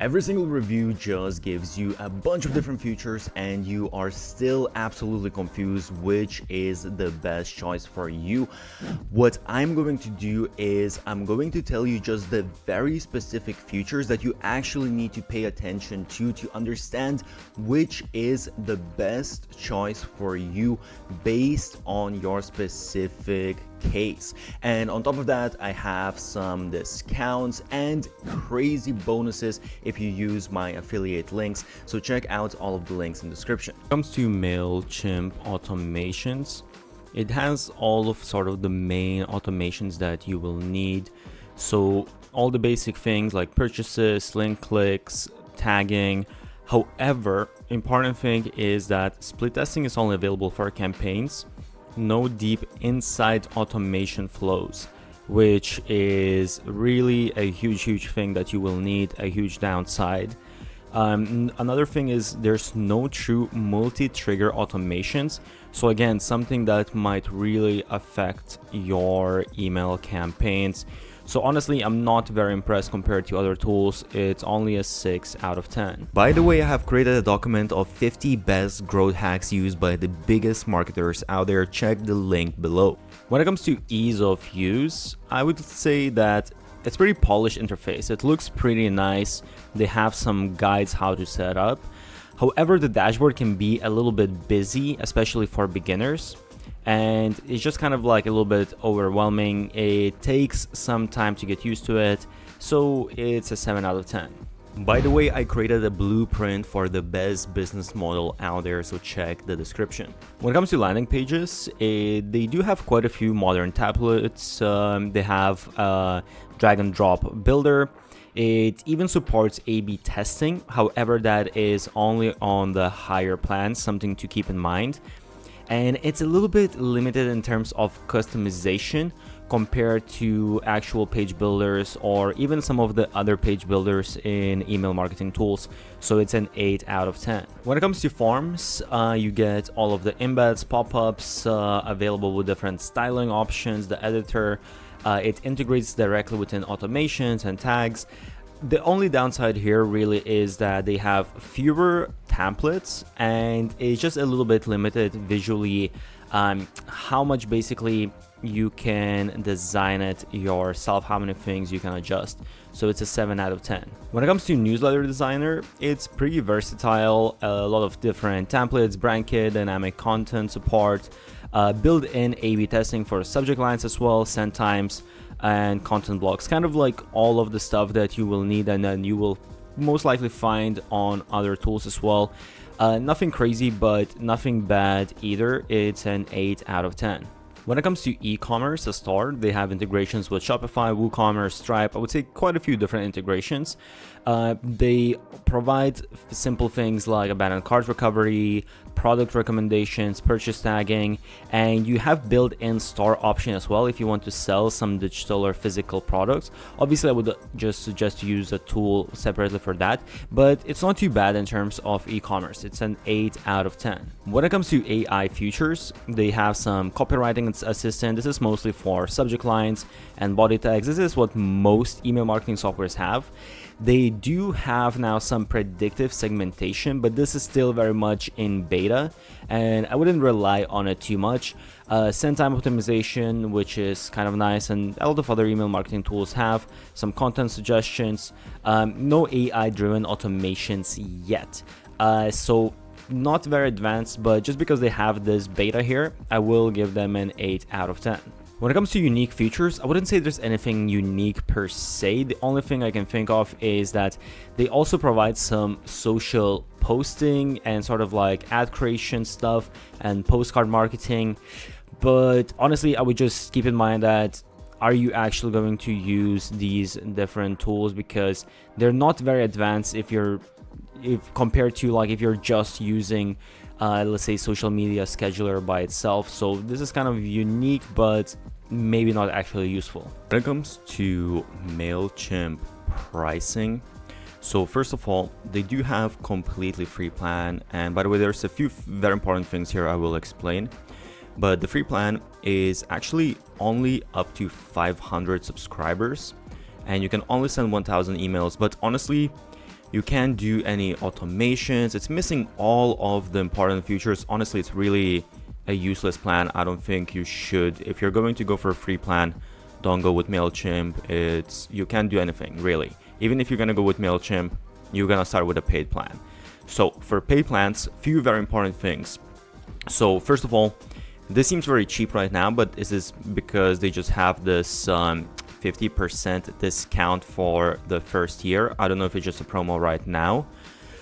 Every single review just gives you a bunch of different features and you are still absolutely confused which is the best choice for you. What I'm going to do is I'm going to tell you just the very specific features that you actually need to pay attention to understand which is the best choice for you based on your specific case. And on top of that, I have some discounts and crazy bonuses if you use my affiliate links, so check out all of the links in the description. When it comes to Mailchimp automations, it has all of sort of the main automations that you will need. So all the basic things like purchases, link clicks, tagging. However, important thing is that split testing is only available for campaigns. No deep inside automation flows, which is really a huge thing that you will need, a huge downside. Another thing is there's no true multi-trigger automations. So again, something that might really affect your email campaigns. So honestly, I'm not very impressed compared to other tools. It's only a 6 out of 10. By the way, I have created a document of 50 best growth hacks used by the biggest marketers out there. Check the link below. When it comes to ease of use, I would say that it's pretty polished interface. It looks pretty nice. They have some guides how to set up. However, the dashboard can be a little bit busy, especially for beginners. And it's just kind of like a little bit overwhelming. It takes some time to get used to it, so it's a 7 out of 10. By the way, I created a blueprint for the best business model out there, so check the description. When it comes to landing pages, they do have quite a few modern templates. They have a drag and drop builder. It even supports A/B testing. However, that is only on the higher plans, something to keep in mind. And it's a little bit limited in terms of customization compared to actual page builders or even some of the other page builders in email marketing tools. So it's an 8 out of 10. When it comes to forms, you get all of the embeds, pop-ups available with different styling options, the editor. It integrates directly within automations and tags. The only downside here really is that they have fewer templates and it's just a little bit limited visually how much basically you can design it yourself, how many things you can adjust. So it's a 7 out of 10. When it comes to newsletter designer, it's pretty versatile, a lot of different templates, brand kit, dynamic content support, built-in A/B testing for subject lines as well, send times, and content blocks, kind of like all of the stuff that you will need and then you will most likely find on other tools as well. Nothing crazy, but nothing bad either. It's an 8 out of 10. When it comes to e-commerce, a store, they have integrations with Shopify, WooCommerce, Stripe. I would say quite a few different integrations. They provide simple things like abandoned cart recovery, product recommendations, purchase tagging, and you have built-in store option as well if you want to sell some digital or physical products. Obviously, I would just suggest to use a tool separately for that, but it's not too bad in terms of e-commerce. It's an 8 out of 10. When it comes to AI features, they have some copywriting assistant. This is mostly for subject lines and body tags. This is what most email marketing softwares have. They do have now some predictive segmentation, but this is still very much in beta and I wouldn't rely on it too much. Send time optimization, which is kind of nice, and a lot of other email marketing tools have some content suggestions. No AI driven automations yet. So not very advanced, but just because they have this beta here, I will give them an 8 out of 10. When it comes to unique features, I wouldn't say there's anything unique per se. The only thing I can think of is that they also provide some social posting and sort of like ad creation stuff and postcard marketing. But honestly, I would just keep in mind that are you actually going to use these different tools, because they're not very advanced if compared to like if you're just using let's say social media scheduler by itself. So this is kind of unique, but maybe not actually useful. When it comes to Mailchimp pricing, so first of all, they do have completely free plan, and by the way, there's a few very important things here I will explain. But the free plan is actually only up to 500 subscribers and you can only send 1000 emails. But honestly, You can't do any automations. It's missing all of the important features. Honestly, it's really a useless plan. I don't think you should. If you're going to go for a free plan, don't go with Mailchimp. You can't do anything really. Even if you're gonna go with Mailchimp, you're gonna start with a paid plan. So for paid plans, few very important things. So first of all, this seems very cheap right now, but this is because they just have this 50% discount for the first year. I don't know if it's just a promo right now,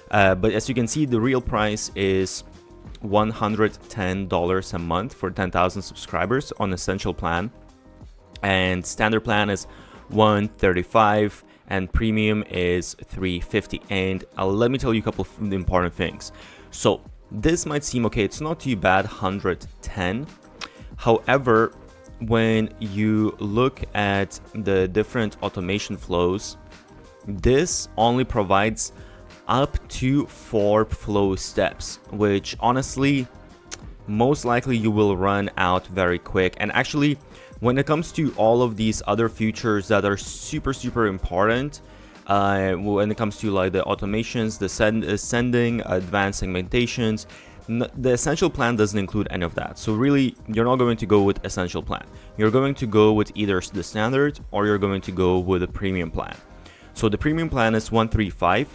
but as you can see, the real price is $110 a month for 10,000 subscribers on Essential plan, and Standard plan is $135, and Premium is $350. And let me tell you a couple of important things. So this might seem okay, it's not too bad, 110. However, when you look at the different automation flows, this only provides up to 4 flow steps, which honestly, most likely you will run out very quick. And actually, when it comes to all of these other features that are super important, when it comes to like the automations, the sending, advanced segmentations, the Essential plan doesn't include any of that. So really, you're not going to go with Essential plan. You're going to go with either the Standard or you're going to go with a Premium plan. So the Premium plan is $135,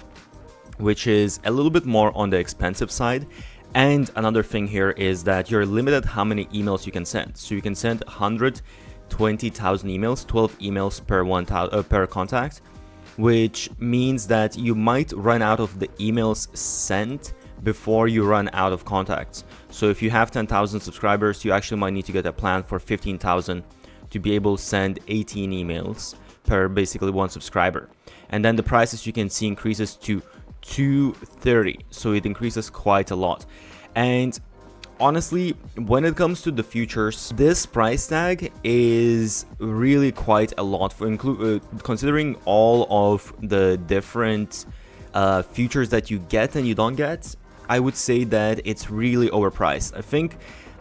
which is a little bit more on the expensive side. And another thing here is that you're limited how many emails you can send. So you can send 120,000 emails, 12 emails per contact, which means that you might run out of the emails sent before you run out of contacts. So if you have 10,000 subscribers, you actually might need to get a plan for 15,000 to be able to send 18 emails per basically one subscriber. And then the price, as you can see, increases to $230, so it increases quite a lot. And honestly, when it comes to the features, this price tag is really quite a lot for considering all of the different features that you get and you don't get. I would say that it's really overpriced. I think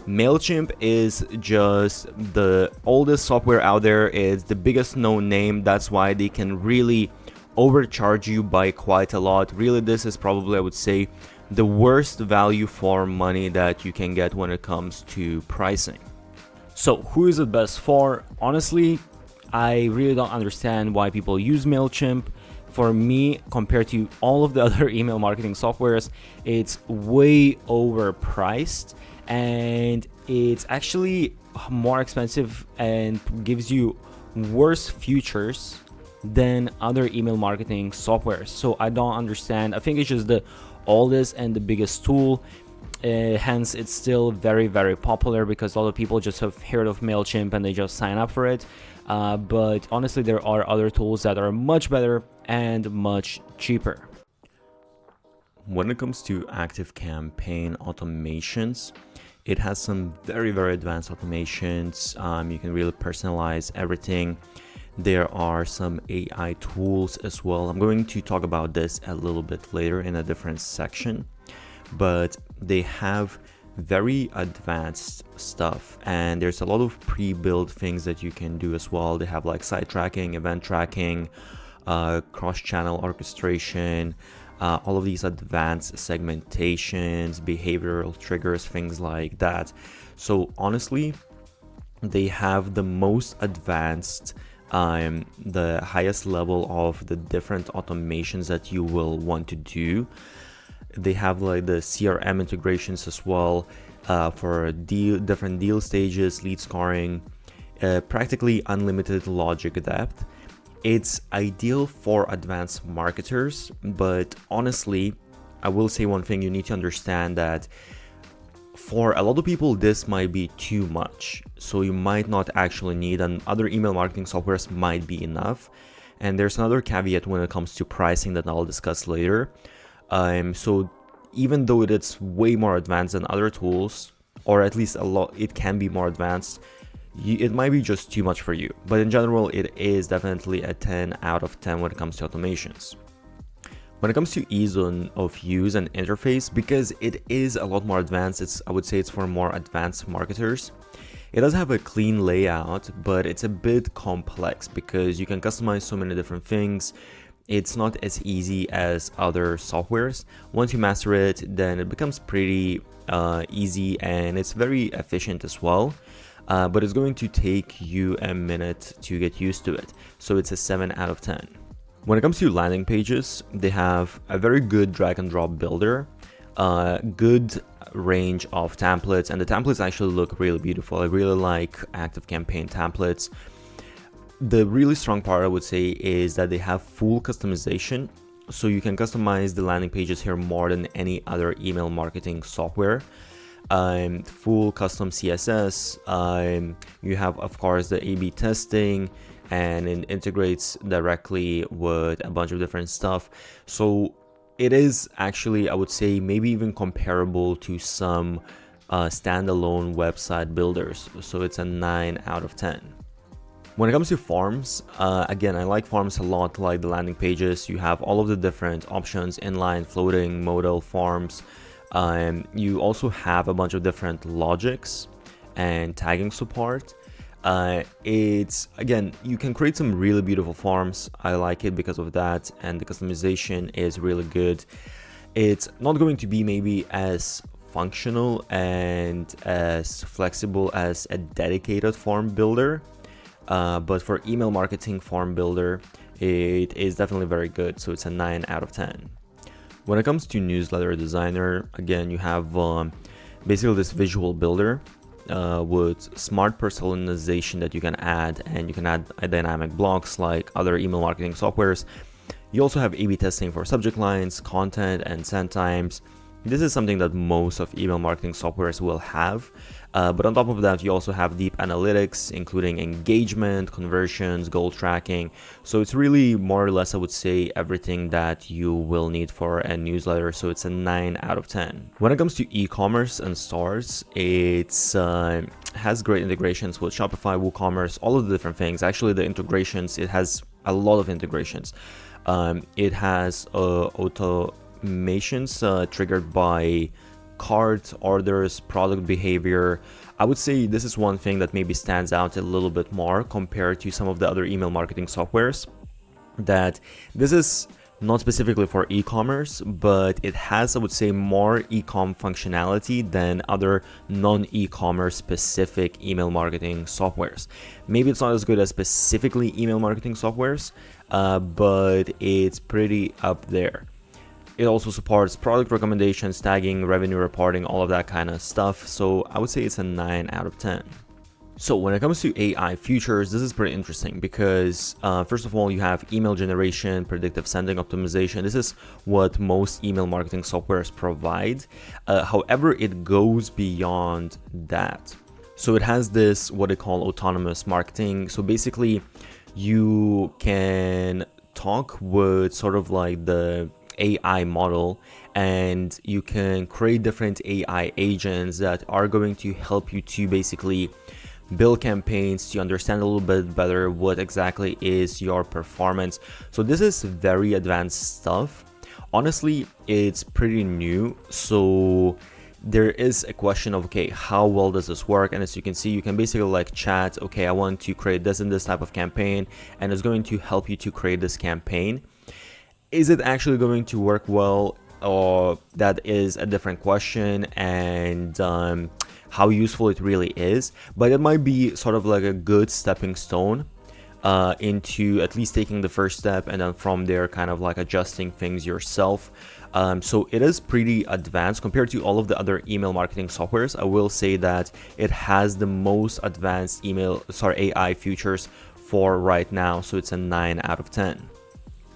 Mailchimp is just the oldest software out there. It's the biggest known name. That's why they can really overcharge you by quite a lot. Really, this is probably, I would say, the worst value for money that you can get when it comes to pricing. So who is it best for? Honestly, I really don't understand why people use Mailchimp. For me, compared to all of the other email marketing softwares, it's way overpriced and it's actually more expensive and gives you worse features than other email marketing softwares. So I don't understand. I think it's just the oldest and the biggest tool, hence it's still very popular because a lot of people just have heard of Mailchimp and they just sign up for it. But honestly, there are other tools that are much better and much cheaper. When it comes to ActiveCampaign automations, it has some very advanced automations. You can really personalize everything. There are some AI tools as well. I'm going to talk about this a little bit later in a different section, but they have very advanced stuff and there's a lot of pre-built things that you can do as well. They have like site tracking, event tracking, cross-channel orchestration, all of these advanced segmentations, behavioral triggers, things like that. So honestly, they have the most advanced, the highest level of the different automations that you will want to do. They have like the CRM integrations as well, for different deal stages, lead scoring, practically unlimited logic depth. It's ideal for advanced marketers, but honestly, I will say one thing: you need to understand that for a lot of people this might be too much, so you might not actually need, and other email marketing softwares might be enough. And there's another caveat when it comes to pricing that I'll discuss later. So even though it's way more advanced than other tools, or at least it can be more advanced, it might be just too much for you. But in general, it is definitely a 10 out of 10 when it comes to automations. When it comes to ease of use and interface, because it is a lot more advanced, I would say it's for more advanced marketers. It does have a clean layout, but it's a bit complex because you can customize so many different things. it's not as easy as other softwares. Once you master it, then it becomes pretty easy, and it's very efficient as well. But it's going to take you a minute to get used to it. So it's a 7 out of 10. When it comes to landing pages, they have a very good drag and drop builder, good range of templates, and the templates actually look really beautiful. I really like ActiveCampaign templates. The really strong part, I would say, is that they have full customization. So you can customize the landing pages here more than any other email marketing software. Full custom CSS. You have, of course, the A/B testing, and it integrates directly with a bunch of different stuff. So it is actually, I would say, maybe even comparable to some standalone website builders. So it's a 9 out of 10. When it comes to forms, again, I like forms a lot, like the landing pages. You have all of the different options: inline, floating, modal forms. You also have a bunch of different logics and tagging support. It's, again, you can create some really beautiful forms. I like it because of that, and the customization is really good. It's not going to be maybe as functional and as flexible as a dedicated form builder, but for email marketing form builder, it is definitely very good. So it's a 9 out of 10. When it comes to newsletter designer, again, you have basically this visual builder with smart personalization that you can add, and you can add dynamic blocks like other email marketing softwares. You also have A/B testing for subject lines, content, and send times. This is something that most of email marketing softwares will have, but on top of that, you also have deep analytics, including engagement, conversions, goal tracking. So it's really more or less, I would say, everything that you will need for a newsletter. So it's a 9 out of 10. When it comes to e-commerce and stores, it's has great integrations with Shopify, WooCommerce, all of the different things. Actually, the integrations, it has a lot of integrations. It has automations triggered by cart orders, product behavior. I would say this is one thing that maybe stands out a little bit more compared to some of the other email marketing softwares, that this is not specifically for e-commerce, but it has, I would say, more e-com functionality than other non-e-commerce specific email marketing softwares. Maybe it's not as good as specifically email marketing softwares, but it's pretty up there. It also supports product recommendations, tagging, revenue reporting, all of that kind of stuff. So I would say it's a 9 out of 10. So when it comes to AI features, this is pretty interesting because first of all, you have email generation, predictive sending optimization. This is what most email marketing softwares provide. However, it goes beyond that. So it has this, what they call autonomous marketing. So basically, you can talk with sort of like the AI model, and you can create different AI agents that are going to help you to basically build campaigns, to understand a little bit better what exactly is your performance. So this is very advanced stuff. Honestly, it's pretty new, so there is a question of, okay, how well does this work? And as you can see, you can basically like chat, okay, I want to create this and this type of campaign, and it's going to help you to create this campaign. Is it actually going to work well? Or that is a different question, and how useful it really is. But it might be sort of like a good stepping stone into at least taking the first step, and then from there kind of like adjusting things yourself. So it is pretty advanced compared to all of the other email marketing softwares. I will say that it has the most advanced AI features for right now. So it's a 9 out of 10.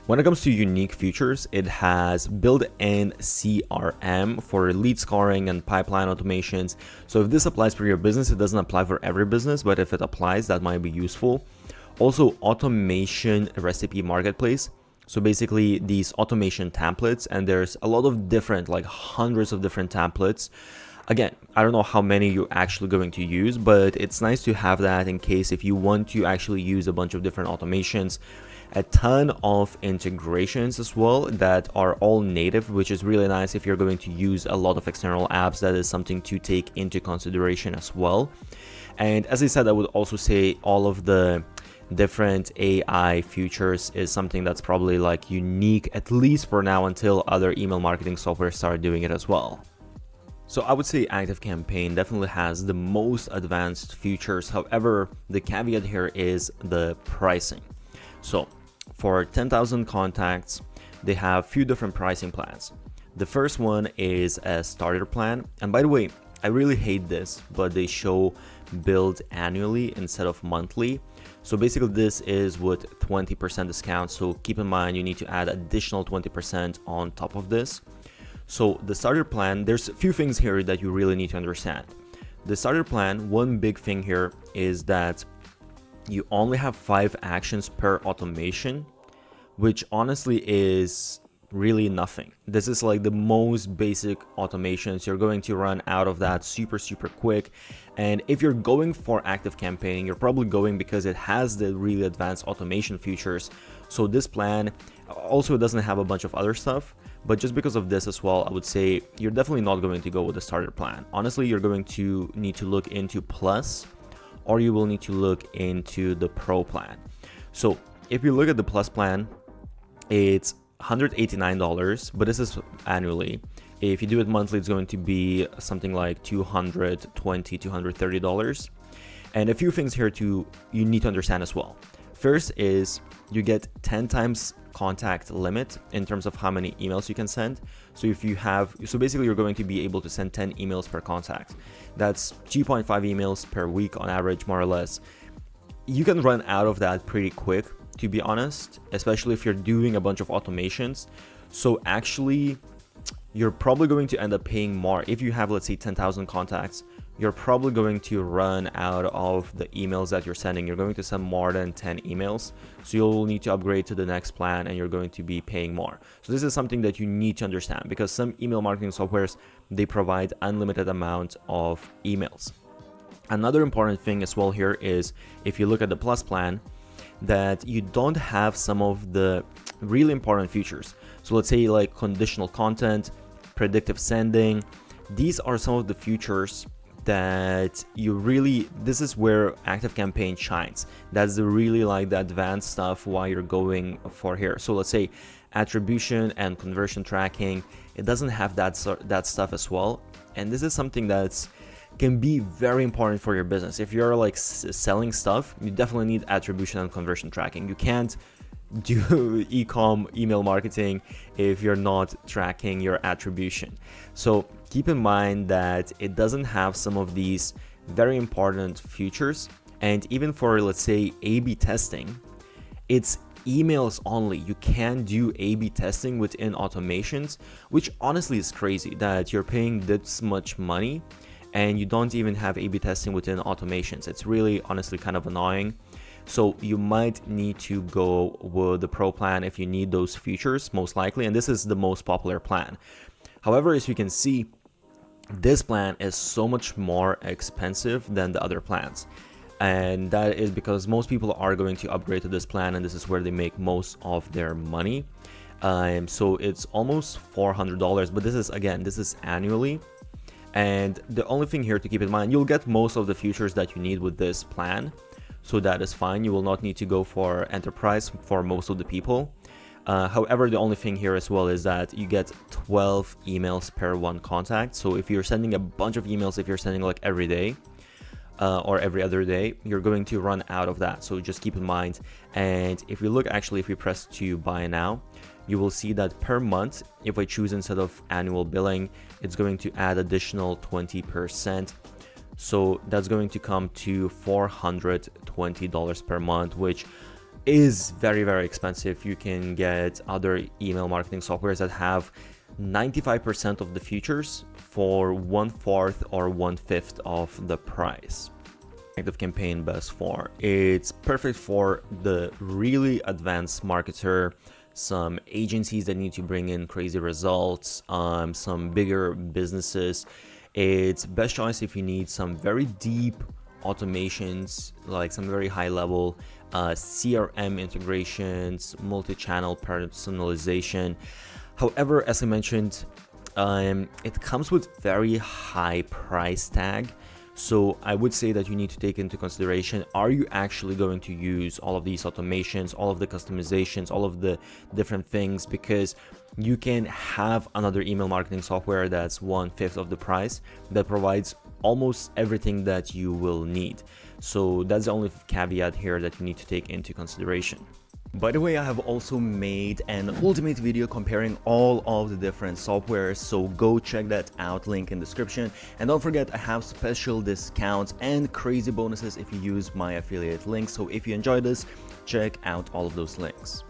When it comes to unique features, it has built-in CRM for lead scoring and pipeline automations. So if this applies for your business, it doesn't apply for every business, but if it applies, that might be useful. Also, automation recipe marketplace. So basically these automation templates, and there's a lot of different, like hundreds of different templates. Again, I don't know how many you're actually going to use, but it's nice to have that in case if you want to actually use a bunch of different automations. A ton of integrations as well that are all native, which is really nice if you're going to use a lot of external apps. That is something to take into consideration as well. And as I said, I would also say all of the different AI features is something that's probably like unique, at least for now, until other email marketing software start doing it as well. So I would say ActiveCampaign definitely has the most advanced features. However, the caveat here is the pricing. So for 10,000 contacts, they have a few different pricing plans. The first one is a starter plan. And by the way, I really hate this, but they show billed annually instead of monthly. So basically this is with 20% discount. So keep in mind, you need to add additional 20% on top of this. So the starter plan, there's a few things here that you really need to understand. The starter plan, one big thing here is that you only have 5 actions per automation, which honestly is really nothing. This is like the most basic automations. You're going to run out of that super quick. And if you're going for ActiveCampaign, you're probably going because it has the really advanced automation features. So this plan also doesn't have a bunch of other stuff, but just because of this as well, I would say you're definitely not going to go with the starter plan. Honestly, you're going to need to look into Plus, or you will need to look into the Pro plan. So if you look at the Plus plan, it's $189, but this is annually. If you do it monthly, it's going to be something like $220, $230. And a few things here you need to understand as well. First is you get 10 times contact limit in terms of how many emails you can send. So basically you're going to be able to send 10 emails per contact. That's 2.5 emails per week on average, more or less. You can run out of that pretty quick, to be honest, especially if you're doing a bunch of automations. So actually, you're probably going to end up paying more. If you have, let's say, 10,000 contacts, you're probably going to run out of the emails that you're sending. You're going to send more than 10 emails. So you'll need to upgrade to the next plan and you're going to be paying more. So this is something that you need to understand, because some email marketing softwares, they provide unlimited amount of emails. Another important thing as well here is if you look at the Plus plan, that you don't have some of the really important features. So let's say like conditional content, predictive sending. These are some of the features that this is where ActiveCampaign shines. That's really like the advanced stuff why you're going for here. So let's say attribution and conversion tracking, it doesn't have that stuff as well. And this is something that's can be very important for your business. If you're like selling stuff, you definitely need attribution and conversion tracking. You can't do email marketing if you're not tracking your attribution. So keep in mind that it doesn't have some of these very important features. And even for, let's say, A/B testing, it's emails only. You can do A/B testing within automations, which honestly is crazy that you're paying this much money and you don't even have A/B testing within automations. It's really honestly kind of annoying. So you might need to go with the Pro plan if you need those features, most likely, and this is the most popular plan. However, as you can see, this plan is so much more expensive than the other plans. And that is because most people are going to upgrade to this plan, and this is where they make most of their money. So it's almost $400, but this is annually. And the only thing here to keep in mind, you'll get most of the features that you need with this plan. So that is fine. You will not need to go for enterprise for most of the people. However, the only thing here as well is that you get 12 emails per one contact. So if you're sending a bunch of emails, if you're sending like every day or every other day, you're going to run out of that. So just keep in mind. And if we look, actually, if we press to buy now, you will see that per month, if I choose instead of annual billing, it's going to add additional 20%. So that's going to come to $420 per month, which is very, very expensive. You can get other email marketing softwares that have 95% of the features for 1/4 or 1/5 of the price. ActiveCampaign best for. It's perfect for the really advanced marketer, some agencies that need to bring in crazy results, some bigger businesses. It's best choice if you need some very deep automations, like some very high level CRM integrations, multi-channel personalization. However, as I mentioned, it comes with very high price tag. So I would say that you need to take into consideration, are you actually going to use all of these automations, all of the customizations, all of the different things? Because you can have another email marketing software that's 1/5 of the price that provides almost everything that you will need. So that's the only caveat here that you need to take into consideration. By the way, I have also made an ultimate video comparing all of the different softwares, so go check that out, link in description. And don't forget, I have special discounts and crazy bonuses if you use my affiliate link. So if you enjoyed this, check out all of those links.